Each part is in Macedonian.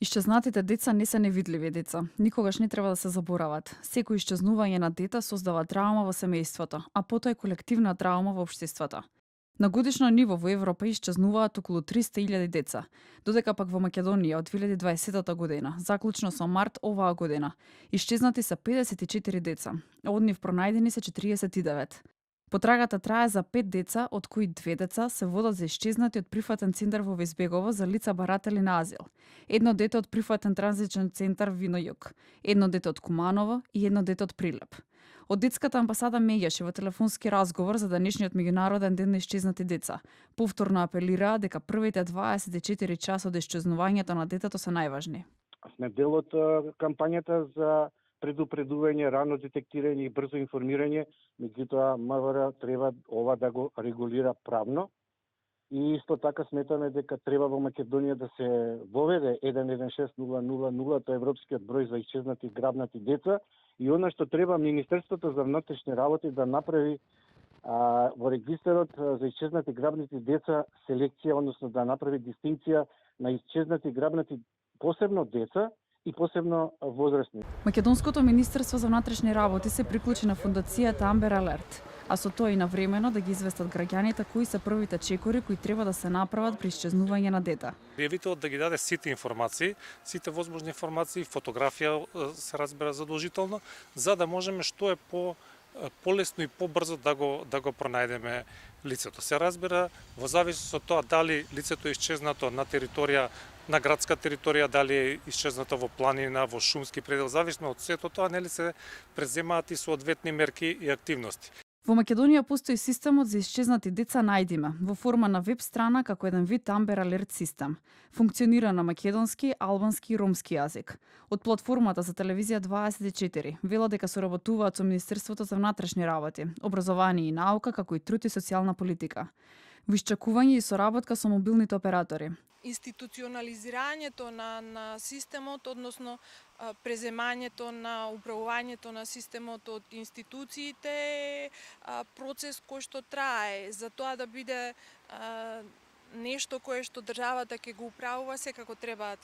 Исчезнатите деца не се невидливи деца. Никогаш не треба да се заборават. Секој исчезнување на дете создава траума во семејството, а потоа и колективна траума во општеството. На годишно ниво во Европа исчезнуваат околу 300.000 деца, додека пак во Македонија од 2020 година, заклучно со март оваа година, исчезнати се 54 деца, а од нив пронајдени се 49. Потрагата трае за 5 деца, од кои 2 деца се водат за исчезнати од прифатен центар во Везбегово за лица баратели на азил. Едно дете од прифатен транзичен центар Вино Југ, едно дете од Куманово и едно дете од Прилеп. Од детската амбасада меѓаше во телефонски разговор за денешниот меѓународен ден на исчезнати деца. Повторно апелираа дека првите 24 часа од исчезнувањето на детето се најважни. Сме дел од кампањата за предупредување, рано детектирање и брзо информирање, меѓутоа МВР треба ова да го регулира правно. И исто така сметаме дека треба во Македонија да се воведе 116000, тоа е европскиот број за исчезнати и грабнати деца, и она што треба Министерството за внатрешни работи да направи во регистарот за исчезнати и грабнати деца селекција, односно да направи дистинција на исчезнати и грабнати посебно деца и посебно возрастни. Македонското Министерство за внатрешни работи се приклучи на фондацијата Амбер Алерт, а со тоа и навремено да ги известат граѓаните кои се првите чекори кои треба да се направат при исчезнување на дете. Јавителот да ги даде сите информации, сите возможни информации, фотографија се разбира задолжително, за да можеме што е полесно и побрзо да го пронајдеме лицето. Се разбира во зависност од тоа дали лицето е исчезнато на територија, на градска територија, дали е исчезнато во планина, во шумски предел, зависно од сето тоа, нели се преземаат и соодветни мерки и активности. Во Македонија постои системот за исчезнати деца Најдиме, во форма на веб страна како еден вид Амбер Алерт систем. Функционира на македонски, албански и ромски јазик. Од платформата за телевизија 24 вела дека соработуваат со Министерството за внатрешни работи, образование и наука, како и труд и социјална политика. Во исчекување и соработка со мобилните оператори. Институционализирањето на системот, односно преземањето на управувањето на системот од институциите е процес кој што трае. За тоа да биде нешто кое што државата ќе го управува, секако требаат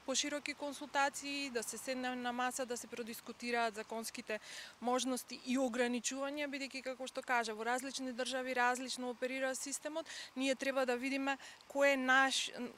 пошироки консултации, да се седне на маса, да се продискутираат законските можности и ограничувања, бидејќи како што кажа, во различни држави различно оперира системот. Ние треба да видиме кој е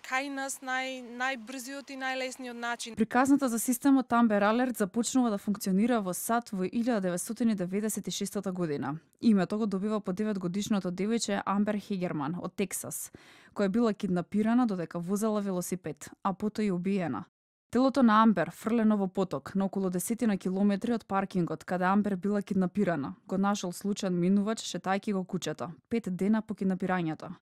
кај нас најбрзиот и најлесниот начин. Приказната за системот Амбер Алерт започнува да функционира во САД во 1996 година. Името го добива по 9-годишното девојче Амбер Хегерман од Тексас, која била киднапирана додека возела велосипед, а потоа и убиена. Телото на Амбер, фрлено во поток на околу 10 километри од паркингот каде Амбер била киднапирана, го нашол случаен минувач шетајќи го куќето, 5 дена по киднапирањето.